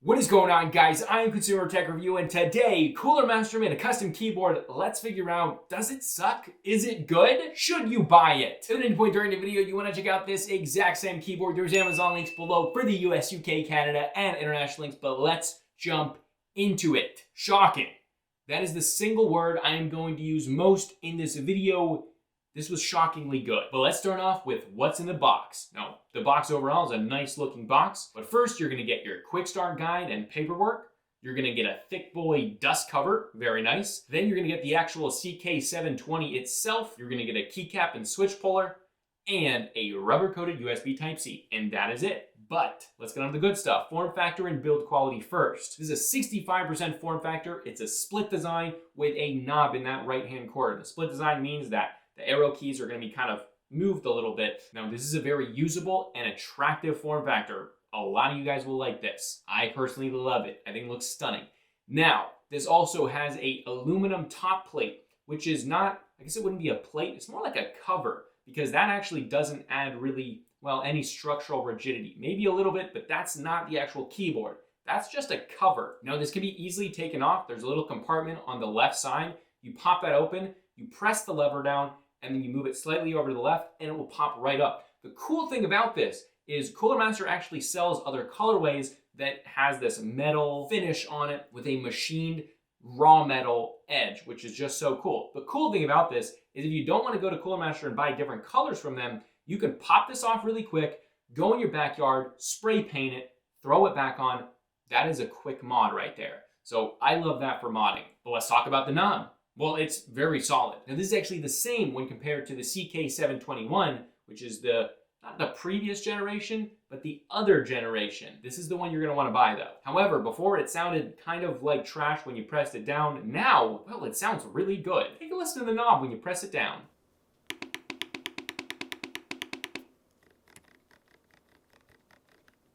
What is going on, guys? I'm Consumer Tech Review, and today, Cooler Master made a custom keyboard. Let's figure out, does it suck? Is it good? Should you buy it? At any point during the video, you want to check out this exact same keyboard. There's Amazon links below for the US, UK, Canada, and international links, but let's jump into it. Shocking. That is the single word I am going to use most in this video. This was shockingly good. But let's start off with what's in the box. Now, the box overall is a nice looking box, but first you're gonna get your quick start guide and paperwork. You're gonna get a thick boy dust cover, very nice. Then you're gonna get the actual CK720 itself. You're gonna get a keycap and switch puller and a rubber coated USB Type-C, and that is it. But let's get on to the good stuff. Form factor and build quality first. This is a 65% form factor. It's a split design with a knob in that right-hand corner. The split design means that the arrow keys are going to be kind of moved a little bit. Now, this is a very usable and attractive form factor. A lot of you guys will like this. I personally love it. I think it looks stunning. Now, this also has a aluminum top plate, which is not, I guess it wouldn't be a plate. It's more like a cover, because that actually doesn't add really, well, any structural rigidity. Maybe a little bit, but that's not the actual keyboard. That's just a cover. Now, this can be easily taken off. There's a little compartment on the left side. You pop that open, you press the lever down, and then you move it slightly over to the left, and it will pop right up. The cool thing about this is Cooler Master actually sells other colorways that has this metal finish on it with a machined raw metal edge, which is just so cool. The cool thing about this is if you don't want to go to Cooler Master and buy different colors from them, you can pop this off really quick, go in your backyard, spray paint it, throw it back on. That is a quick mod right there. So I love that for modding. But let's talk about the knob. Well, it's very solid. Now, this is actually the same when compared to the CK721, which is not the previous generation, but the other generation. This is the one you're gonna wanna buy though. However, before it sounded kind of like trash when you pressed it down. Now, well, it sounds really good. Take a listen to the knob when you press it down.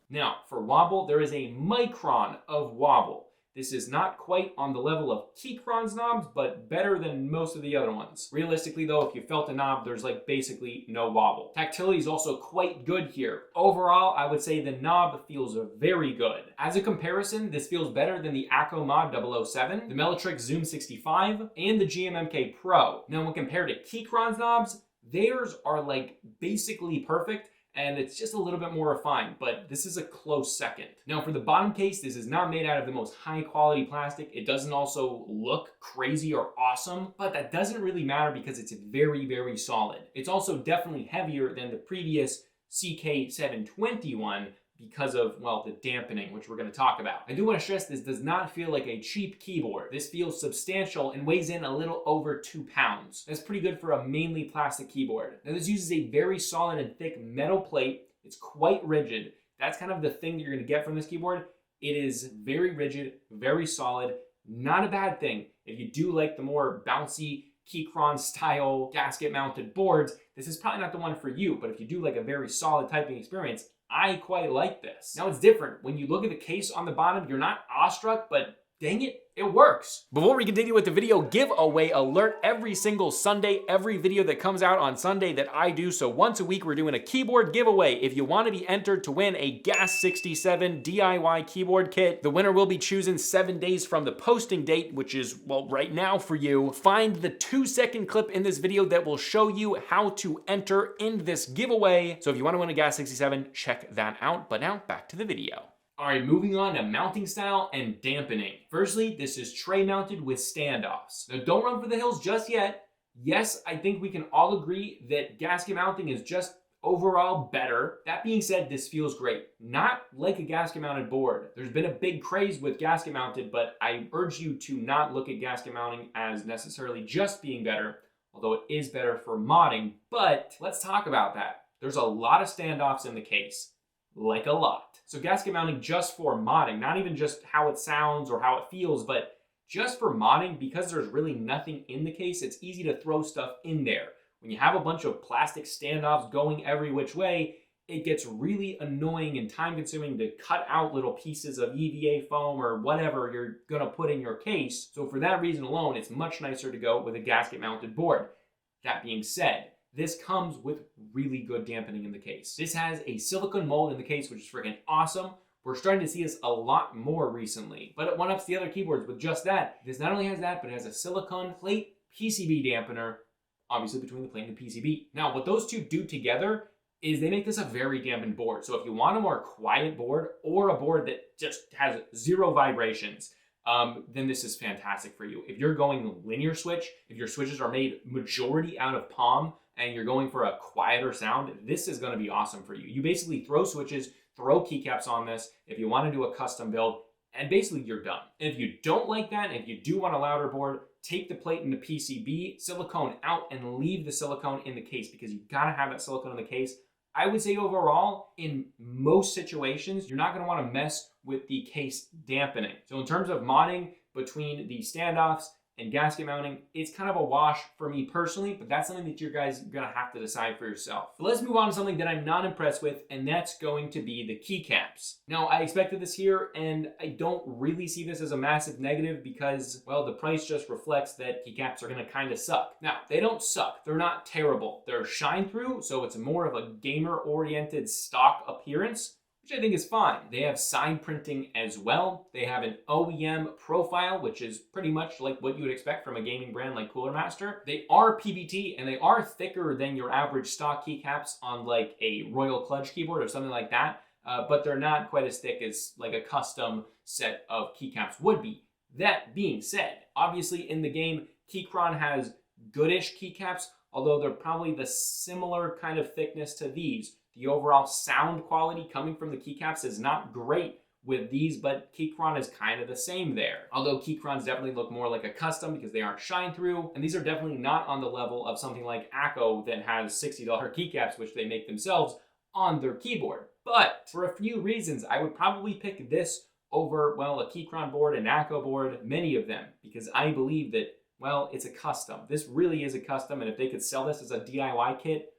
Now, for wobble, there is a micron of wobble. This is not quite on the level of Keychron's knobs, but better than most of the other ones. Realistically though, if you felt a knob, there's like basically no wobble. Tactility is also quite good here. Overall, I would say the knob feels very good. As a comparison, this feels better than the Acco Mod 007, the Melitrix Zoom 65, and the GMMK Pro. Now, when compared to Keychron's knobs, theirs are like basically perfect, and it's just a little bit more refined, but this is a close second. Now, for the bottom case, this is not made out of the most high quality plastic. It doesn't also look crazy or awesome, but that doesn't really matter because it's very, very solid. It's also definitely heavier than the previous CK721 because of, well, the dampening, which we're gonna talk about. I do wanna stress this does not feel like a cheap keyboard. This feels substantial and weighs in a little over 2 pounds. That's pretty good for a mainly plastic keyboard. Now, this uses a very solid and thick metal plate. It's quite rigid. That's kind of the thing that you're gonna get from this keyboard. It is very rigid, very solid, not a bad thing. If you do like the more bouncy Keychron style gasket mounted boards, this is probably not the one for you, but if you do like a very solid typing experience, I quite like this. Now, it's different. When you look at the case on the bottom, you're not awestruck, but dang it, it works. Before we continue with the video, giveaway alert every single Sunday, every video that comes out on Sunday that I do. So once a week, we're doing a keyboard giveaway. If you want to be entered to win a Gas 67 DIY keyboard kit, the winner will be chosen 7 days from the posting date, which is, well, right now for you. Find the 2-second clip in this video that will show you how to enter in this giveaway. So if you want to win a Gas 67, check that out. But now back to the video. All right, moving on to mounting style and dampening. Firstly, this is tray mounted with standoffs. Now, don't run for the hills just yet. Yes, I think we can all agree that gasket mounting is just overall better. That being said, this feels great. Not like a gasket mounted board. There's been a big craze with gasket mounted, but I urge you to not look at gasket mounting as necessarily just being better, although it is better for modding. But let's talk about that. There's a lot of standoffs in the case, like a lot. So gasket mounting just for modding, not even just how it sounds or how it feels, but just for modding, because there's really nothing in the case, it's easy to throw stuff in there. When you have a bunch of plastic standoffs going every which way, it gets really annoying and time consuming to cut out little pieces of EVA foam or whatever you're gonna put in your case. So for that reason alone, it's much nicer to go with a gasket mounted board. That being said, this comes with really good dampening in the case. This has a silicone mold in the case, which is freaking awesome. We're starting to see this a lot more recently, but it one-ups the other keyboards with just that. This not only has that, but it has a silicone plate PCB dampener, obviously between the plate and the PCB. Now, what those two do together is they make this a very dampened board. So if you want a more quiet board or a board that just has zero vibrations, then this is fantastic for you. If you're going linear switch, if your switches are made majority out of palm and you're going for a quieter sound, this is going to be awesome for you. You basically throw switches, throw keycaps on this if you want to do a custom build, and basically you're done. And if you don't like that, and if you do want a louder board, take the plate and the PCB, silicone out, and leave the silicone in the case, because you gotta have that silicone in the case. I would say overall, in most situations, you're not gonna wanna mess with the case dampening. So in terms of modding between the standoffs and gasket mounting, it's kind of a wash for me personally, but that's something that you guys are gonna have to decide for yourself. But let's move on to something that I'm not impressed with, and that's going to be the keycaps. Now, I expected this here, and I don't really see this as a massive negative because, well, the price just reflects that keycaps are gonna kind of suck. Now, they don't suck, they're not terrible. They're shine through, so it's more of a gamer-oriented stock appearance, which I think is fine. They have side printing as well. They have an OEM profile, which is pretty much like what you would expect from a gaming brand like Cooler Master. They are PBT, and they are thicker than your average stock keycaps on like a Royal Clutch keyboard or something like that, but they're not quite as thick as like a custom set of keycaps would be. That being said, obviously in the game, Keychron has goodish keycaps, although they're probably the similar kind of thickness to these. The overall sound quality coming from the keycaps is not great with these, but Keychron is kind of the same there. Although Keychrons definitely look more like a custom because they aren't shine through, and these are definitely not on the level of something like Acco that has $60 keycaps, which they make themselves on their keyboard. But for a few reasons, I would probably pick this over, well, a Keychron board, an Acco board, many of them, because I believe that, well, it's a custom. This really is a custom, and if they could sell this as a DIY kit,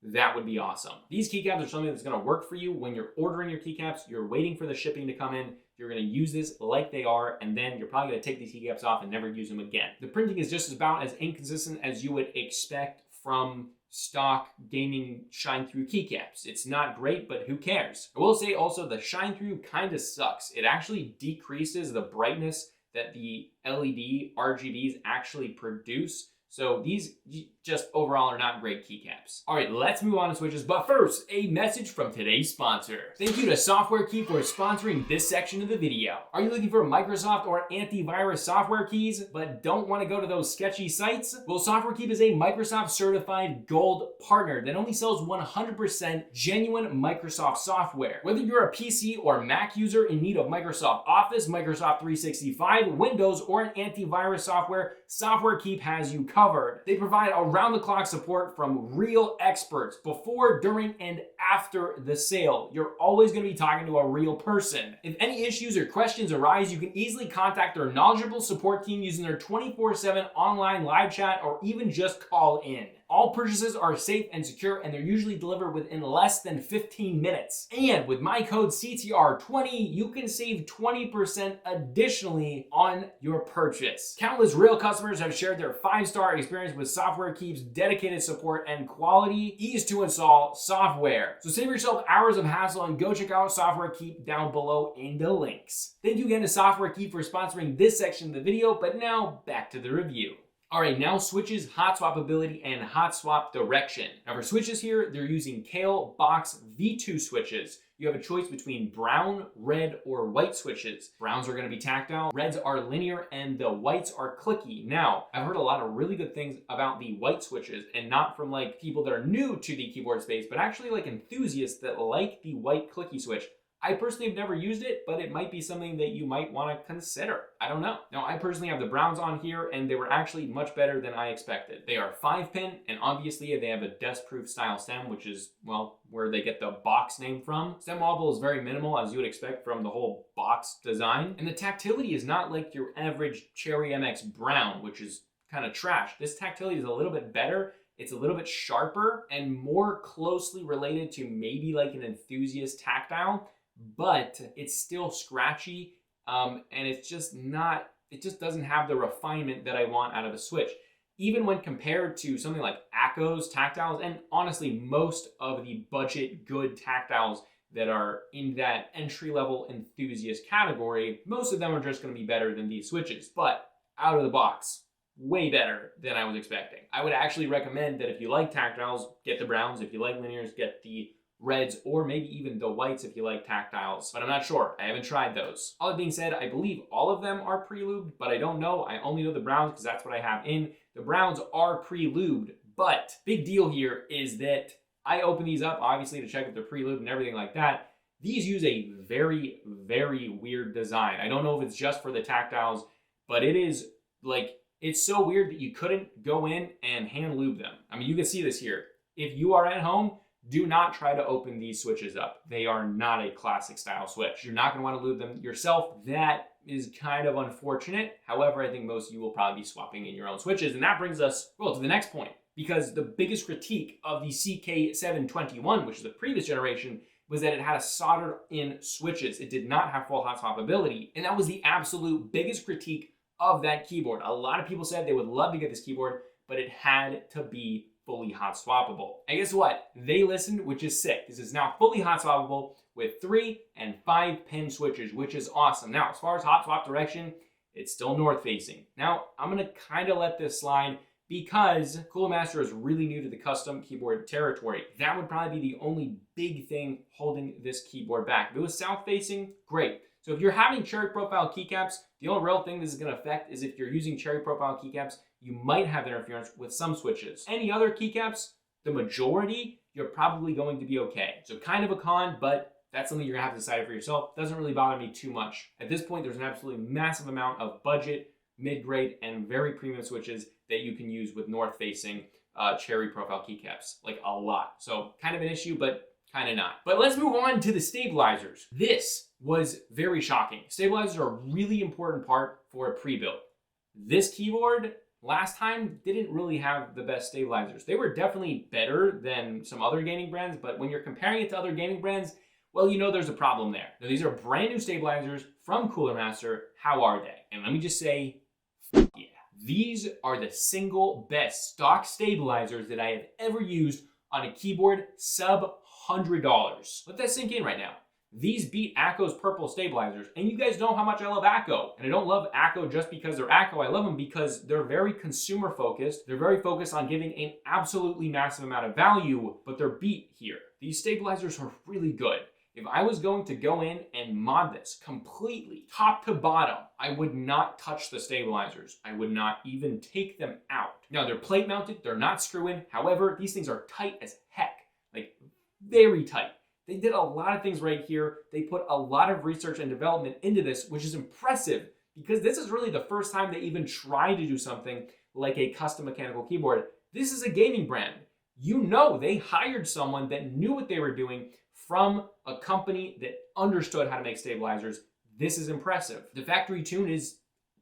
that would be awesome. These keycaps are something that's gonna work for you when you're ordering your keycaps, you're waiting for the shipping to come in, you're gonna use this like they are, and then you're probably gonna take these keycaps off and never use them again. The printing is just about as inconsistent as you would expect from stock gaming shine-through keycaps. It's not great, but who cares? I will say also the shine-through kind of sucks. It actually decreases the brightness that the LED RGBs actually produce. So these just overall are not great keycaps. All right, let's move on to switches. But first, a message from today's sponsor. Thank you to Softwarekeep for sponsoring this section of the video. Are you looking for Microsoft or antivirus software keys, but don't want to go to those sketchy sites? Well, Softwarekeep is a Microsoft certified gold partner that only sells 100% genuine Microsoft software. Whether you're a PC or Mac user in need of Microsoft Office, Microsoft 365, Windows, or an antivirus software, Softwarekeep has you covered. They provide around-the-clock support from real experts before, during, and after the sale. You're always going to be talking to a real person. If any issues or questions arise, you can easily contact their knowledgeable support team using their 24/7 online live chat or even just call in. All purchases are safe and secure, and they're usually delivered within less than 15 minutes. And with my code CTR20, you can save 20% additionally on your purchase. Countless real customers have shared their 5-star experience with Softwarekeep's dedicated support and quality, ease to install software. So save yourself hours of hassle and go check out Softwarekeep down below in the links. Thank you again to Softwarekeep for sponsoring this section of the video, but now back to the review. All right, now switches, Hotswappability, and hot swap direction. Now for switches here, they're using Kailh Box V2 switches. You have a choice between brown, red, or white switches. Browns are gonna be tactile, reds are linear, and the whites are clicky. Now, I've heard a lot of really good things about the white switches, and not from like people that are new to the keyboard space, but actually like enthusiasts that like the white clicky switch. I personally have never used it, but it might be something that you might want to consider. I don't know. Now, I personally have the browns on here, and they were actually much better than I expected. They are 5-pin, and obviously they have a desk-proof style stem, which is, well, where they get the box name from. Stem wobble is very minimal, as you would expect from the whole box design. And the tactility is not like your average Cherry MX brown, which is kind of trash. This tactility is a little bit better. It's a little bit sharper and more closely related to maybe like an enthusiast tactile, but it's still scratchy, and it's just not, it just doesn't have the refinement that I want out of a switch. Even when compared to something like Acco's tactiles, and honestly, most of the budget good tactiles that are in that entry-level enthusiast category, most of them are just going to be better than these switches. But out of the box, way better than I was expecting. I would actually recommend that if you like tactiles, get the browns. If you like linears, get the reds, or maybe even the whites if you like tactiles. But I'm not sure. I haven't tried those. All that being said, I believe all of them are pre-lubed, but I don't know. I only know the browns because that's what I have in. The browns are pre-lubed, but big deal here is that I open these up, obviously, to check if they're pre-lubed and everything like that. These use a very, very weird design. I don't know if it's just for the tactiles, but it is like, it's so weird that you couldn't go in and hand lube them. I mean, you can see this here. If you are at home, do not try to open these switches up. They are not a classic style switch. You're not going to want to lube them yourself. That is kind of unfortunate. However, I think most of you will probably be swapping in your own switches. And that brings us, well, to the next point. Because the biggest critique of the CK721, which is the previous generation, was that it had a soldered-in switches. It did not have full hot-swappability. And that was the absolute biggest critique of that keyboard. A lot of people said they would love to get this keyboard, but it had to be fully hot-swappable. And guess what? They listened, which is sick. This is now fully hot-swappable with 3 and 5 pin switches, which is awesome. Now, as far as hot swap direction, it's still north-facing. Now, I'm going to kind of let this slide because Cooler Master is really new to the custom keyboard territory. That would probably be the only big thing holding this keyboard back. If it was south-facing, great. So if you're having cherry profile keycaps, the only real thing this is going to affect is if you're using cherry profile keycaps, you might have interference with some switches. Any other keycaps, the majority, you're probably going to be okay. So kind of a con, but that's something you're going to have to decide for yourself. Doesn't really bother me too much. At this point, there's an absolutely massive amount of budget, mid-grade, and very premium switches that you can use with north-facing cherry profile keycaps. Like a lot. So kind of an issue, but kind of not. But let's move on to the stabilizers. This was very shocking. Stabilizers are a really important part for a pre-build. This keyboard last time didn't really have the best stabilizers. They were definitely better than some other gaming brands, but when you're comparing it to other gaming brands, well, you know there's a problem there. Now, these are brand new stabilizers from Cooler Master. How are they? And let me just say, yeah. These are the single best stock stabilizers that I have ever used on a keyboard sub $100. Let that sink in right now. These beat Acco's purple stabilizers, and you guys know how much I love Acco. And I don't love Acco just because they're Acco. I love them because they're very consumer focused. They're very focused on giving an absolutely massive amount of value, but they're beat here. These stabilizers are really good. If I was going to go in and mod this completely, top to bottom, I would not touch the stabilizers. I would not even take them out. Now, they're plate mounted, they're not screw-in. However, these things are tight as heck, like very tight. They did a lot of things right here. They put a lot of research and development into this, which is impressive because this is really the first time they even tried to do something like a custom mechanical keyboard. This is a gaming brand. You know they hired someone that knew what they were doing from a company that understood how to make stabilizers. This is impressive. The factory tune is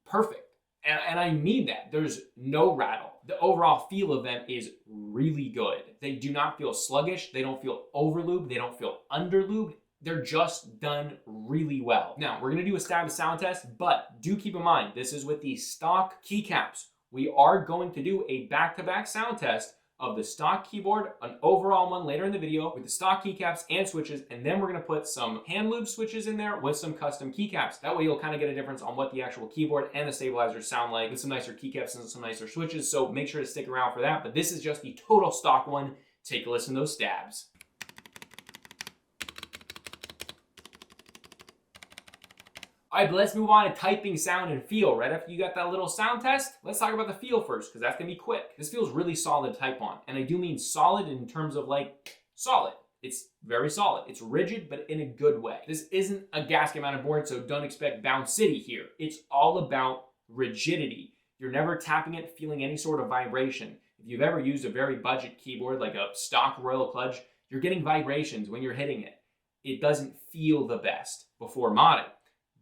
perfect. And I mean that. There's no rattle. The overall feel of them is really good. They do not feel sluggish. They don't feel overlubed. They don't feel underlubed. They're just done really well. Now, we're going to do a stab sound test, but do keep in mind, this is with the stock keycaps. We are going to do a back-to-back sound test of the stock keyboard, an overall one later in the video with the stock keycaps and switches, and then we're going to put some hand lube switches in there with some custom keycaps. That way you'll kind of get a difference on what the actual keyboard and the stabilizers sound like with some nicer keycaps and some nicer switches, so make sure to stick around for that. But this is just the total stock one. Take a listen to those stabs. All right, but let's move on to typing, sound, and feel. Right after you got that little sound test, let's talk about the feel first, because that's going to be quick. This feels really solid to type on. And I do mean solid in terms of like solid. It's very solid. It's rigid, but in a good way. This isn't a gasket mounted board, so don't expect Bounce City here. It's all about rigidity. You're never tapping it, feeling any sort of vibration. If you've ever used a very budget keyboard like a stock Royal Clutch, you're getting vibrations when you're hitting it. It doesn't feel the best before modding.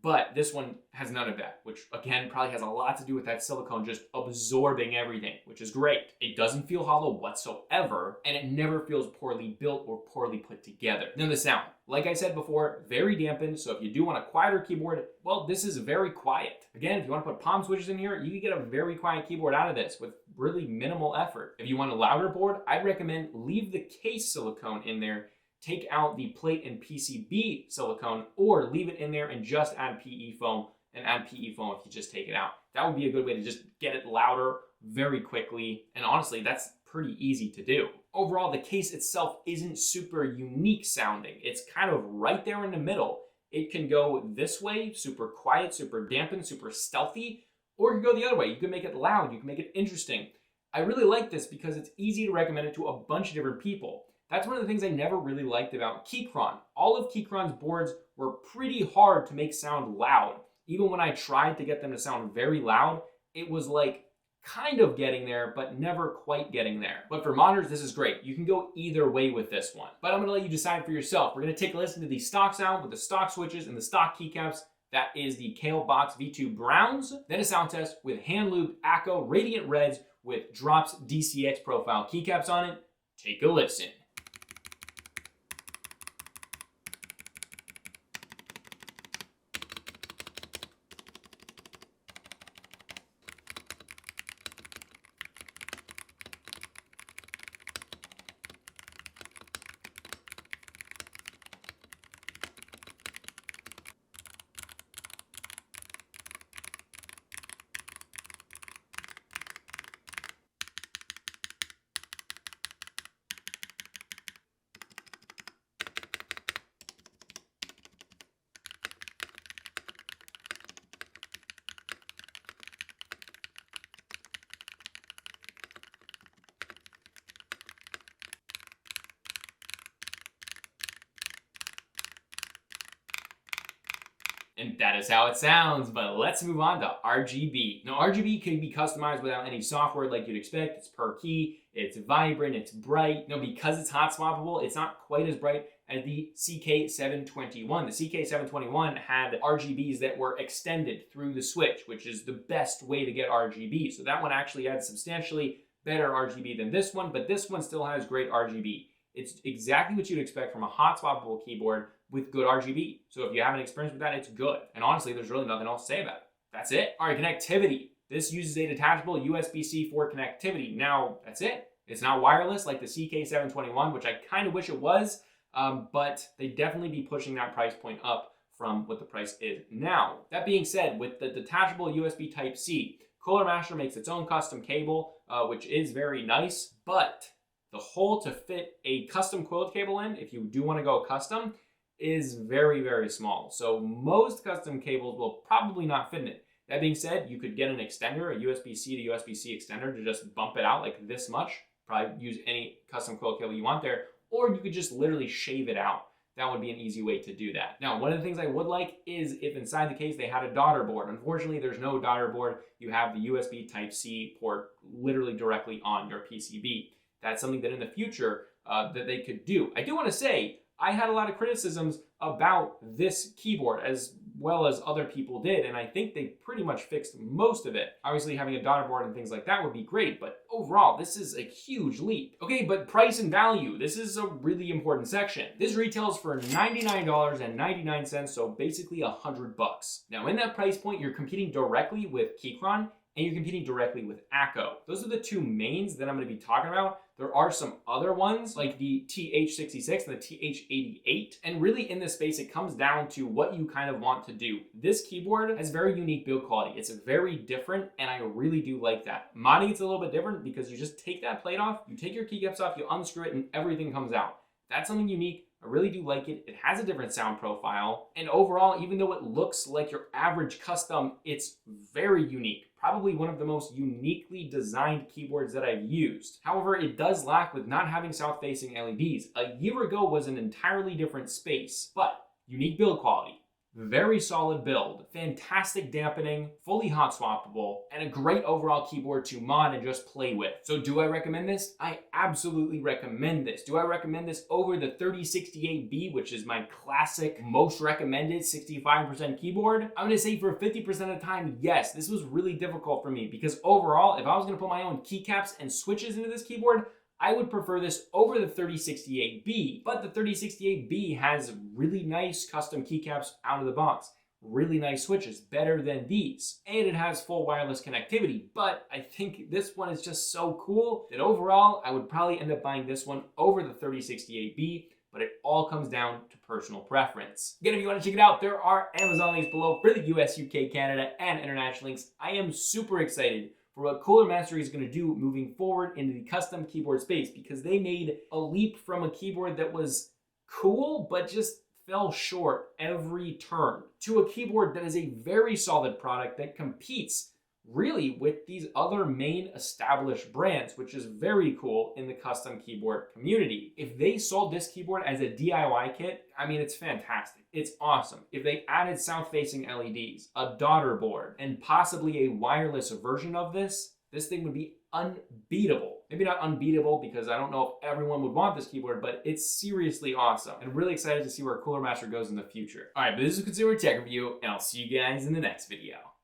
But this one has none of that, which again probably has a lot to do with that silicone just absorbing everything, which is great. It doesn't feel hollow whatsoever, and it never feels poorly built or poorly put together. Then the sound. Like I said before, very dampened, so if you do want a quieter keyboard, well, this is very quiet. Again, if you want to put palm switches in here, you can get a very quiet keyboard out of this with really minimal effort. If you want a louder board, I'd recommend leave the case silicone in there. take out the plate and PCB silicone, or leave it in there and just add PE foam, and add PE foam if you just take it out. That would be a good way to just get it louder very quickly. And honestly, that's pretty easy to do. Overall, the case itself isn't super unique sounding. It's kind of right there in the middle. It can go this way, super quiet, super dampened, super stealthy, or you can go the other way. You can make it loud, you can make it interesting. I really like this because it's easy to recommend it to a bunch of different people. That's one of the things I never really liked about Keychron. All of Keychron's boards were pretty hard to make sound loud. Even when I tried to get them to sound very loud, it was like kind of getting there, but never quite getting there. But for modders, this is great. You can go either way with this one. But I'm gonna let you decide for yourself. We're gonna take a listen to the stock sound with the stock switches and the stock keycaps. That is the Kailh Box V2 Browns. Then a sound test with hand loop Acco Radiant Reds with Drops DCX profile keycaps on it. Take a listen. And that is how it sounds, but let's move on to RGB. Now, RGB can be customized without any software like you'd expect. It's per key, it's vibrant, it's bright. Now, because it's hot swappable, it's not quite as bright as the CK721. The CK721 had RGBs that were extended through the switch, which is the best way to get RGB. So that one actually had substantially better RGB than this one, but this one still has great RGB. It's exactly what you'd expect from a hot swappable keyboard with good RGB. So if you haven't experienced with that, it's good. And honestly, there's really nothing else to say about it. That's it. All right, connectivity. This uses a detachable USB-C for connectivity. Now, that's it. It's not wireless like the CK721, which I kind of wish it was, but they definitely be pushing that price point up from what the price is now. That being said, with the detachable USB Type-C, Cooler Master makes its own custom cable, which is very nice, but the hole to fit a custom coiled cable in, if you do want to go custom, is very, very small. So most custom cables will probably not fit in it. That being said, you could get an extender, a USB-C to USB-C extender to just bump it out like this much. Probably use any custom coil cable you want there, or you could just literally shave it out. That would be an easy way to do that. Now, one of the things I would like is if inside the case they had a daughter board. Unfortunately, there's no daughter board. You have the USB Type-C port literally directly on your PCB. That's something that in the future that they could do. I do want to say, I had a lot of criticisms about this keyboard as well as other people did, and I think they pretty much fixed most of it. Obviously, having a daughter board and things like that would be great, but overall, this is a huge leap. Okay, but price and value. This is a really important section. This retails for $99.99, so basically $100. Now, in that price point, you're competing directly with Keychron, and you're competing directly with Acco. Those are the two mains that I'm going to be talking about. There are some other ones like the TH66 and the TH88. And really in this space, it comes down to what you kind of want to do. This keyboard has very unique build quality. It's very different, and I really do like that. Modding it's a little bit different because you just take that plate off, you take your keycaps off, you unscrew it, and everything comes out. That's something unique. I really do like it. It has a different sound profile. And overall, even though it looks like your average custom, it's very unique. Probably one of the most uniquely designed keyboards that I've used. However, it does lack with not having south-facing LEDs. A year ago was an entirely different space, but unique build quality. Very solid build, fantastic dampening, fully hot swappable, and a great overall keyboard to mod and just play with. So do I recommend this? I absolutely recommend this. Do I recommend this over the 3068B, which is my classic, most recommended 65% keyboard? I'm gonna say for 50% of the time, yes. This was really difficult for me because overall, if I was gonna put my own keycaps and switches into this keyboard, I would prefer this over the 3068B, but the 3068B has really nice custom keycaps out of the box. Really nice switches, better than these. And it has full wireless connectivity, but I think this one is just so cool that overall, I would probably end up buying this one over the 3068B, but it all comes down to personal preference. Again, if you want to check it out, there are Amazon links below for the US, UK, Canada, and international links. I am super excited for what Cooler Master is going to do moving forward into the custom keyboard space, because they made a leap from a keyboard that was cool but just fell short every turn to a keyboard that is a very solid product that competes really with these other main established brands, which is very cool in the custom keyboard community. If they sold this keyboard as a DIY kit, I mean, it's fantastic. It's awesome. If they added south-facing LEDs, a daughter board, and possibly a wireless version of this thing would be unbeatable. Maybe not unbeatable, because I don't know if everyone would want this keyboard, but it's seriously awesome. And I'm really excited to see where Cooler Master goes in the future. All right, but this is a consumer tech review, and I'll see you guys in the next video.